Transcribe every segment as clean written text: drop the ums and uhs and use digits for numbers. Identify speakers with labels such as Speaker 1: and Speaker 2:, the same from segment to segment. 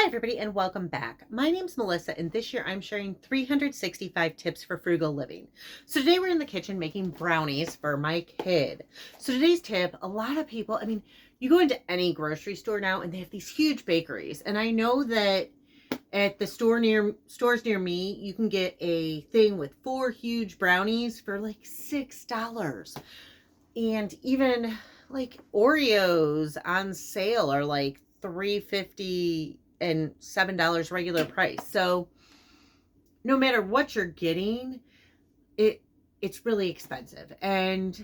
Speaker 1: everybody, and welcome back. My name's Melissa, and this year I'm sharing 365 tips for frugal living. So today we're in the kitchen making brownies for my kid. So today's tip, a lot of people, you go into any grocery store now and they have these huge bakeries. And I know that at the stores near me, you can get a thing with 4 huge brownies for like $6. And even like Oreos on sale are like $3.50 and $7 regular price. So no matter what you're getting, it's really expensive. And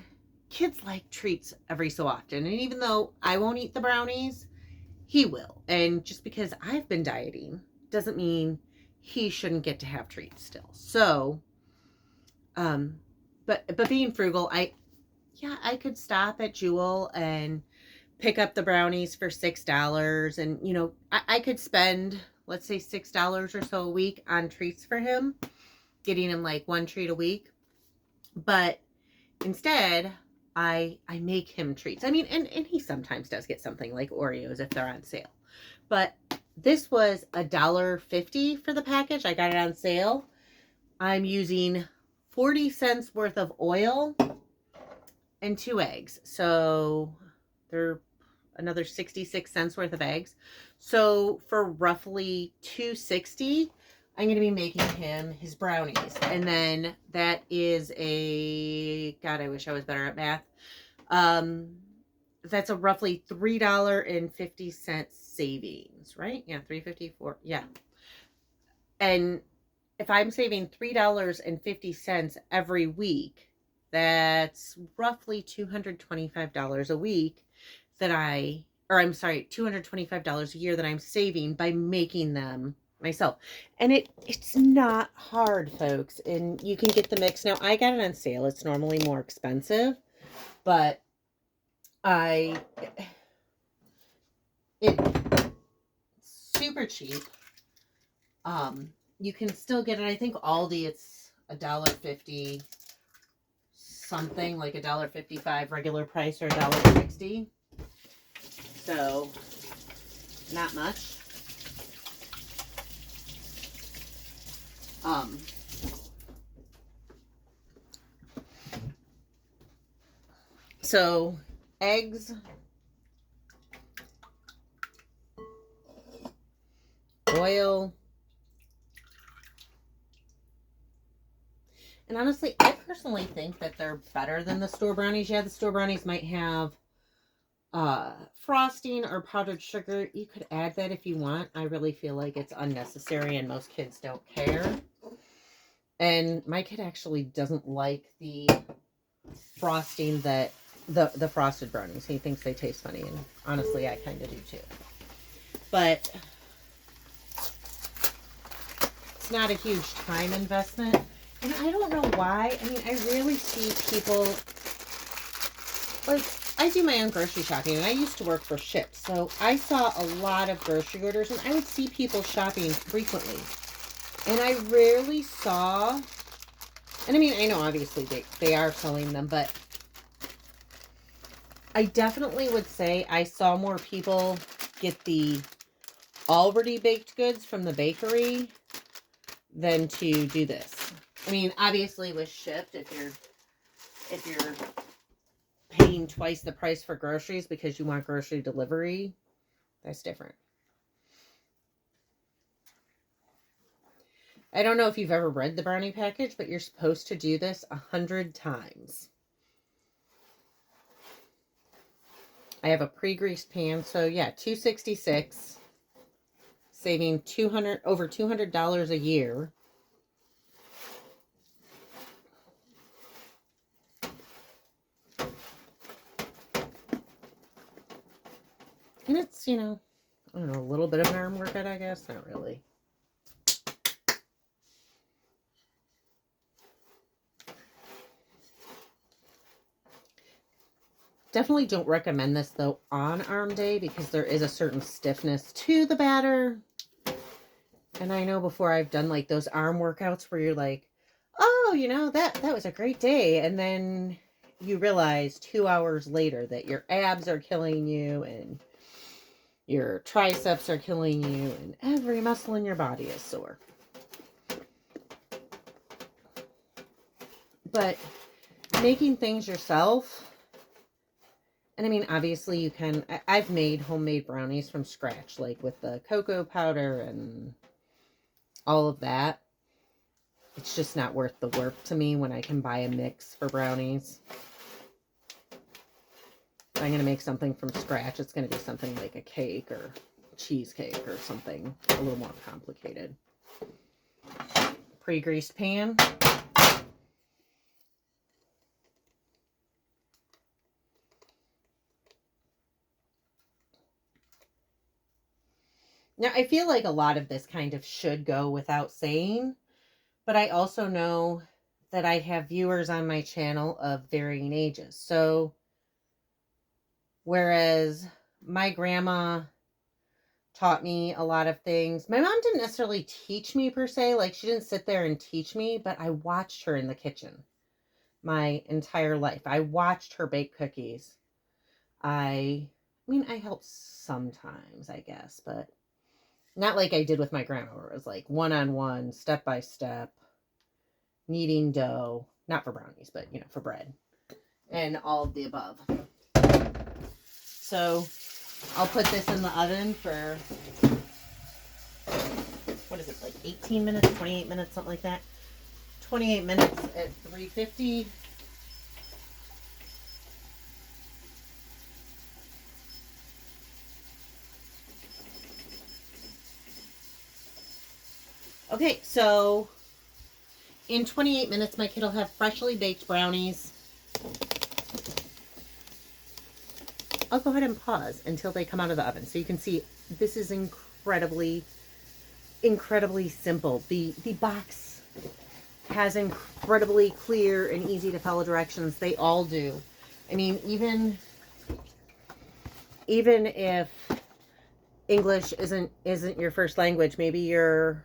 Speaker 1: kids like treats every so often. And even though I won't eat the brownies, he will. And just because I've been dieting doesn't mean he shouldn't get to have treats still. So but being frugal, I could stop at Jewel and pick up the brownies for $6. And, I could spend, let's say, $6 or so a week on treats for him, getting him like 1 treat a week. But instead, I make him treats. And he sometimes does get something like Oreos if they're on sale. But this was $1.50 for the package. I got it on sale. I'm using 40 cents worth of oil and 2 eggs. So they're another 66 cents worth of eggs. So for roughly $2.60, I'm going to be making him his brownies. And then that is God, I wish I was better at math. That's a roughly $3.50 savings, right? Yeah, $3.54. Yeah. And if I'm saving $3.50 every week, that's roughly $225 a week $225 a year that I'm saving by making them myself. And it's not hard, folks. And you can get the mix. Now, I got it on sale. It's normally more expensive, but it's super cheap. You can still get it. I think Aldi, it's $1.50 something, like $1.55 regular price, or $1.60. So not much. So eggs, oil, and honestly, I personally think that they're better than the store brownies. Yeah, the store brownies might have frosting or powdered sugar. You could add that if you want. I really feel like it's unnecessary and most kids don't care. And my kid actually doesn't like the frosting that the frosted brownies. He thinks they taste funny, and honestly I kind of do too. But it's not a huge time investment. And I don't know why. I rarely see people, like, I do my own grocery shopping, and I used to work for Shipt, so I saw a lot of grocery orders, and I would see people shopping frequently. And I rarely saw, and I know obviously they are selling them, but I definitely would say I saw more people get the already baked goods from the bakery than to do this. Obviously with Shipt, if you're paying twice the price for groceries because you want grocery delivery, that's different. I don't know if you've ever read the brownie package, but you're supposed to do this 100 times. I have a pre-greased pan, so yeah, $2.66, saving over $200 a year. And it's, I don't know, a little bit of an arm workout, I guess. Not really. Definitely don't recommend this, though, on arm day, because there is a certain stiffness to the batter. And I know before I've done, like, those arm workouts where you're like, oh, that was a great day. And then you realize 2 hours later that your abs are killing you and Your triceps are killing you, and every muscle in your body is sore. But making things yourself, and I mean, obviously you can, I've made homemade brownies from scratch, like with the cocoa powder and all of that. It's just not worth the work to me when I can buy a mix for brownies. If I'm going to make something from scratch, it's going to be something like a cake or cheesecake or something a little more complicated. Pre-greased pan. Now, I feel like a lot of this kind of should go without saying, but I also know that I have viewers on my channel of varying ages. So, whereas my grandma taught me a lot of things, my mom didn't necessarily teach me per se, like she didn't sit there and teach me, but I watched her in the kitchen my entire life. I watched her bake cookies. I mean, I helped sometimes, I guess, but not like I did with my grandma, where it was like one-on-one, step-by-step, kneading dough, not for brownies, but, for bread, and all of the above. So I'll put this in the oven for, what is it, like 18 minutes, 28 minutes, something like that. 28 minutes at 350. Okay, so in 28 minutes, my kid will have freshly baked brownies. I'll go ahead and pause until they come out of the oven. So you can see this is incredibly simple. The box has incredibly clear and easy to follow directions. They all do. I mean, even if English isn't your first language, maybe you're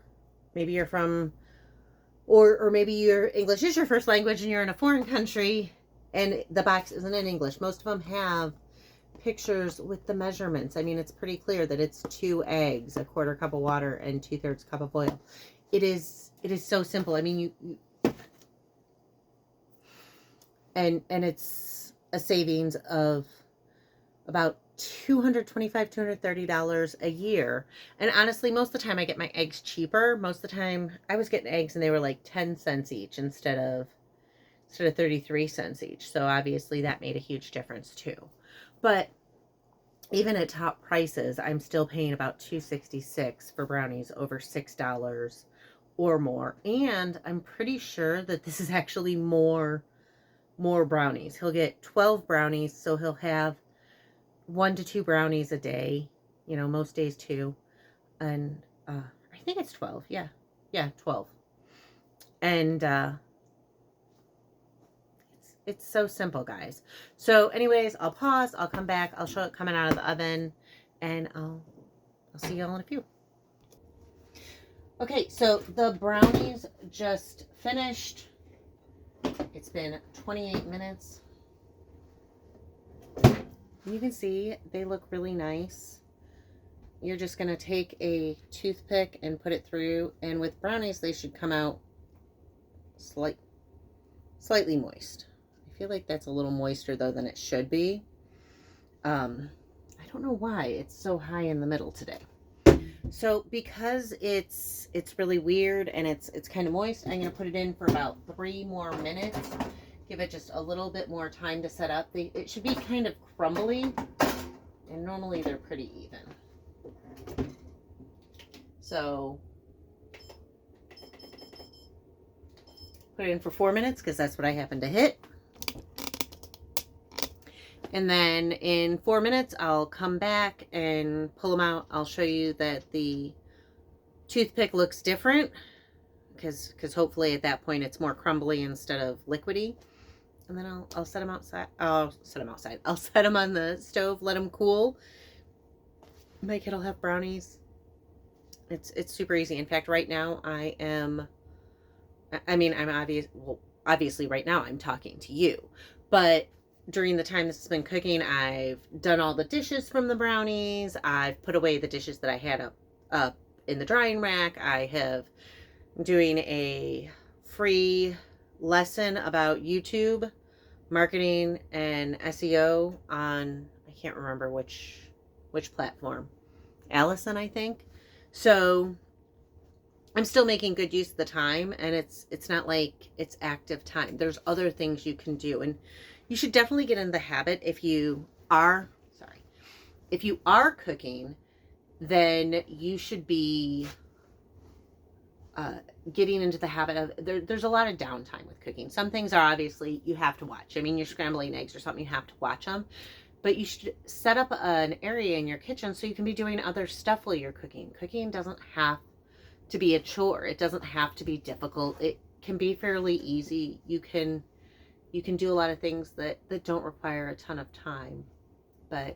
Speaker 1: from, or maybe your English is your first language and you're in a foreign country and the box isn't in English. Most of them have pictures with the measurements. I mean, it's pretty clear that it's 2 eggs, a 1/4 cup of water, and 2/3 cup of oil. It is so simple. I mean, and it's a savings of about $225-230 a year. And honestly, most of the time I get my eggs cheaper. Most of the time I was getting eggs and they were like 10 cents each instead of 33 cents each. So obviously that made a huge difference too. But even at top prices, I'm still paying about $2.66 for brownies, over $6 or more. And I'm pretty sure that this is actually more brownies. He'll get 12 brownies, so he'll have 1 to 2 brownies a day. Most days 2. And I think it's 12. Yeah, 12. And it's so simple, guys. So anyways, I'll pause. I'll come back. I'll show it coming out of the oven, and I'll see y'all in a few. Okay, so the brownies just finished. It's been 28 minutes. You can see they look really nice. You're just going to take a toothpick and put it through, and with brownies, they should come out slightly moist. I feel like that's a little moister, though, than it should be. I don't know why it's so high in the middle today. So because it's really weird and it's kind of moist, I'm going to put it in for about 3 more minutes. Give it just a little bit more time to set up. It should be kind of crumbly, and normally they're pretty even. So put it in for 4 minutes because that's what I happen to hit. And then in 4 minutes, I'll come back and pull them out. I'll show you that the toothpick looks different because hopefully at that point it's more crumbly instead of liquidy. And then I'll set them outside. I'll set them outside. I'll set them on the stove, let them cool. My kid will have brownies. It's super easy. In fact, right now I'm obviously right now I'm talking to you, but during the time this has been cooking, I've done all the dishes from the brownies. I've put away the dishes that I had up in the drying rack. I have doing a free lesson about YouTube marketing and SEO on, I can't remember which platform. Allison, I think. So I'm still making good use of the time, and it's not like it's active time. There's other things you can do, and you should definitely get in the habit. If you are cooking, then you should be uh, getting into the habit of there's a lot of downtime with cooking. Some things are obviously you have to watch. I mean, you're scrambling eggs or something, you have to watch them. But you should set up an area in your kitchen so you can be doing other stuff while you're cooking. Cooking doesn't have to be a chore. It doesn't have to be difficult. It can be fairly easy. You can do a lot of things that don't require a ton of time. But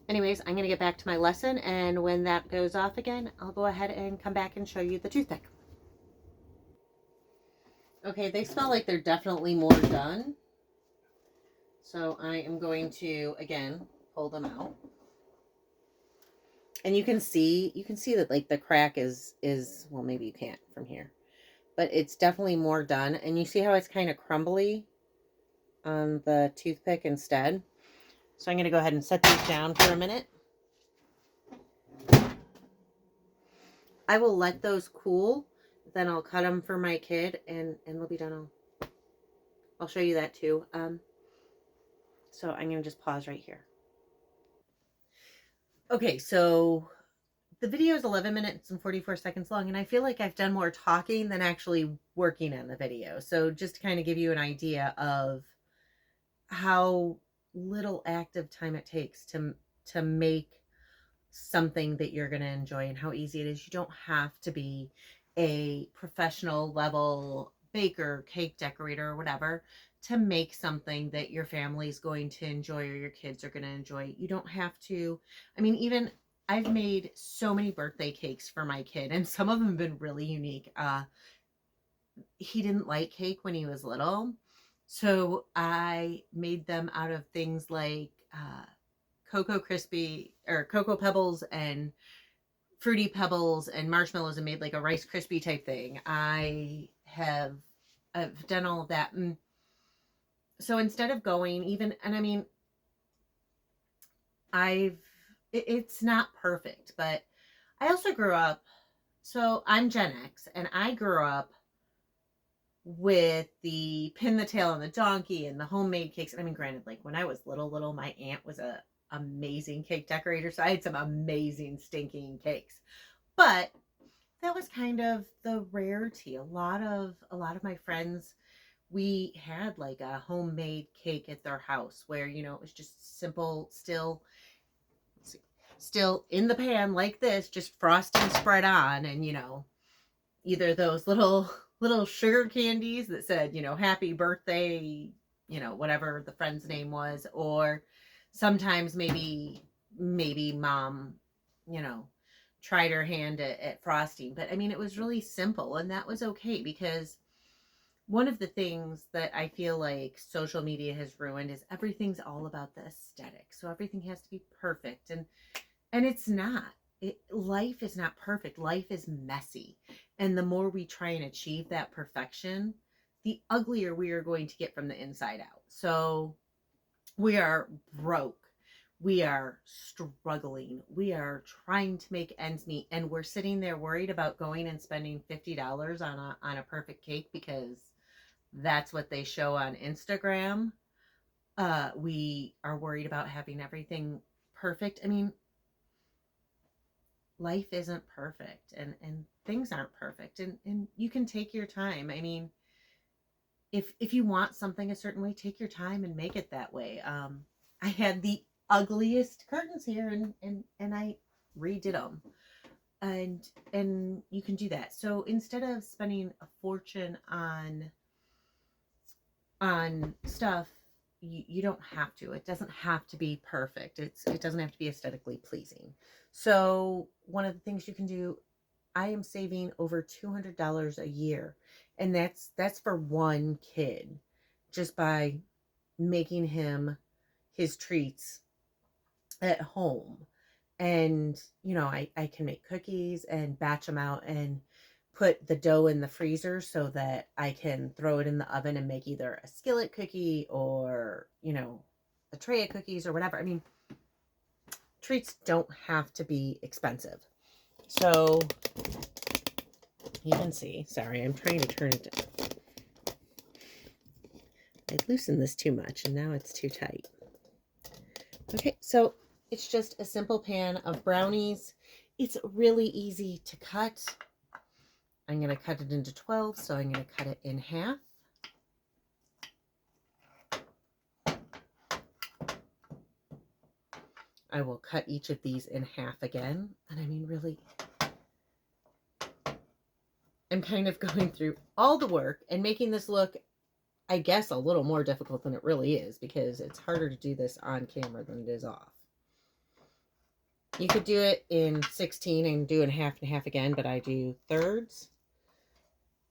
Speaker 1: anyways, I'm going to get back to my lesson, and when that goes off again, I'll go ahead and come back and show you the toothpick. Okay, they smell like they're definitely more done. So I am going to, again, pull them out. And you can see that like the crack is well, maybe you can't from here. But it's definitely more done. And you see how it's kind of crumbly on the toothpick instead. So I'm going to go ahead and set these down for a minute. I will let those cool. Then I'll cut them for my kid, and they'll be done. I'll show you that too. So I'm going to just pause right here. Okay, so the video is 11 minutes and 44 seconds long, and I feel like I've done more talking than actually working on the video. So just to kind of give you an idea of how little active time it takes to make something that you're going to enjoy, and how easy it is. You don't have to be a professional level baker, cake decorator, or whatever to make something that your family's going to enjoy or your kids are going to enjoy. You don't have to. I mean, even I've made so many birthday cakes for my kid, and some of them have been really unique. He didn't like cake when he was little, so I made them out of things like Cocoa Pebbles and Fruity Pebbles and marshmallows, and made like a Rice Krispie type thing. I've done all of that. And so instead of going even, and I mean, it's not perfect, but I also grew up, so I'm Gen X, and I grew up with the pin the tail on the donkey and the homemade cakes. And I mean, granted, like when I was little, my aunt was a amazing cake decorator, so I had some amazing stinking cakes. But that was kind of the rarity. A lot of my friends, we had like a homemade cake at their house where, it was just simple, still in the pan like this, just frosting spread on, and either those little sugar candies that said, happy birthday, whatever the friend's name was, or sometimes maybe mom, you know, tried her hand at frosting. But I mean, it was really simple, and that was okay, because one of the things that I feel like social media has ruined is everything's all about the aesthetic. So everything has to be perfect, and it's not. Life is not perfect. Life is messy. And the more we try and achieve that perfection, the uglier we are going to get from the inside out. So we are broke. We are struggling. We are trying to make ends meet. And we're sitting there worried about going and spending $50 on a perfect cake because that's what they show on Instagram. We are worried about having everything perfect. I mean, life isn't perfect, and things aren't perfect, and you can take your time. I mean, if you want something a certain way, take your time and make it that way. I had the ugliest curtains here, and I redid them, and you can do that. So instead of spending a fortune on stuff, you don't have to. It doesn't have to be perfect. It doesn't have to be aesthetically pleasing. So one of the things you can do, I am saving over $200 a year, and that's for one kid, just by making him his treats at home. And, I can make cookies and batch them out and put the dough in the freezer so that I can throw it in the oven and make either a skillet cookie or, a tray of cookies or whatever. I mean, treats don't have to be expensive. So you can see, sorry, I'm trying to turn it down. I loosened this too much and now it's too tight. Okay, so it's just a simple pan of brownies. It's really easy to cut. I'm going to cut it into 12, so I'm going to cut it in half. I will cut each of these in half again. And I mean, really, I'm kind of going through all the work and making this look, I guess, a little more difficult than it really is, because it's harder to do this on camera than it is off. You could do it in 16 and do it half and half again, but I do thirds.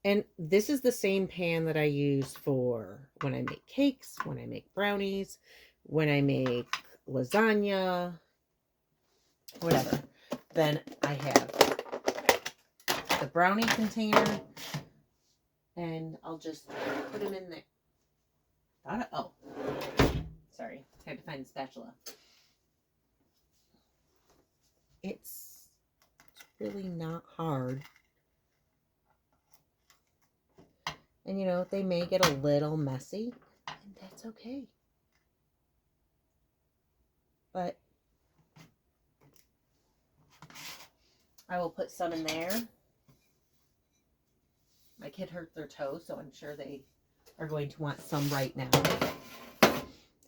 Speaker 1: And this is the same pan that I use for when I make cakes, when I make brownies, when I make lasagna, whatever. Then I have the brownie container, and I'll just put them in there. Oh, sorry, had to find the spatula. It's really not hard. And they may get a little messy, and that's okay. But I will put some in there. My kid hurt their toe, so I'm sure they are going to want some right now.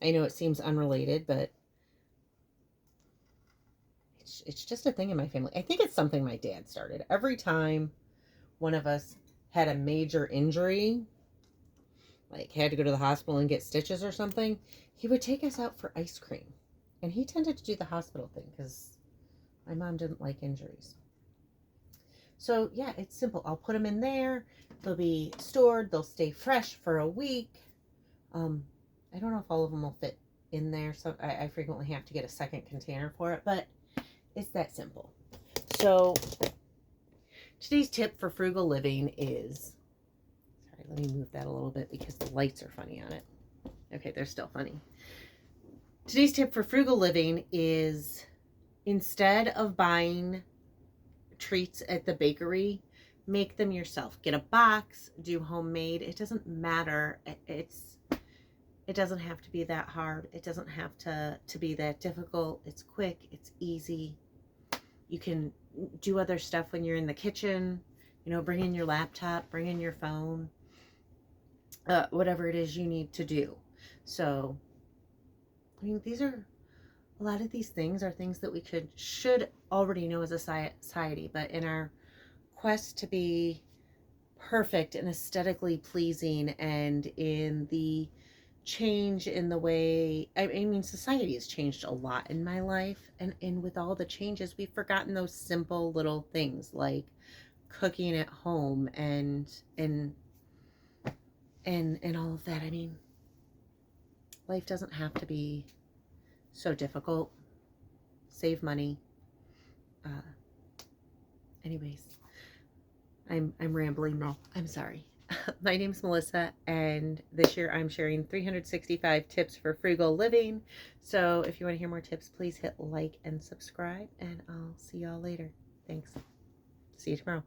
Speaker 1: I know it seems unrelated, but it's just a thing in my family. I think it's something my dad started. Every time one of us had a major injury, like had to go to the hospital and get stitches or something, he would take us out for ice cream. And he tended to do the hospital thing because my mom didn't like injuries. So yeah, it's simple. I'll put them in there. They'll be stored. They'll stay fresh for a week. I don't know if all of them will fit in there. So I frequently have to get a second container for it, but it's that simple. So today's tip for frugal living is, sorry, let me move that a little bit because the lights are funny on it. Okay, they're still funny. Today's tip for frugal living is, instead of buying treats at the bakery, make them yourself. Get a box, do homemade. It doesn't matter. It doesn't have to be that hard. It doesn't have to be that difficult. It's quick, it's easy. You can do other stuff when you're in the kitchen. Bring in your laptop, bring in your phone, whatever it is you need to do. So, I mean, a lot of these things are things that we should already know as a society, but in our quest to be perfect and aesthetically pleasing, and in the change in the way, I mean, society has changed a lot in my life, and with all the changes, we've forgotten those simple little things like cooking at home and all of that. I mean, life doesn't have to be so difficult. Save money. Anyways, I'm rambling now. I'm sorry. My name's Melissa, and this year I'm sharing 365 tips for frugal living. So if you want to hear more tips, please hit like and subscribe, and I'll see y'all later. Thanks. See you tomorrow.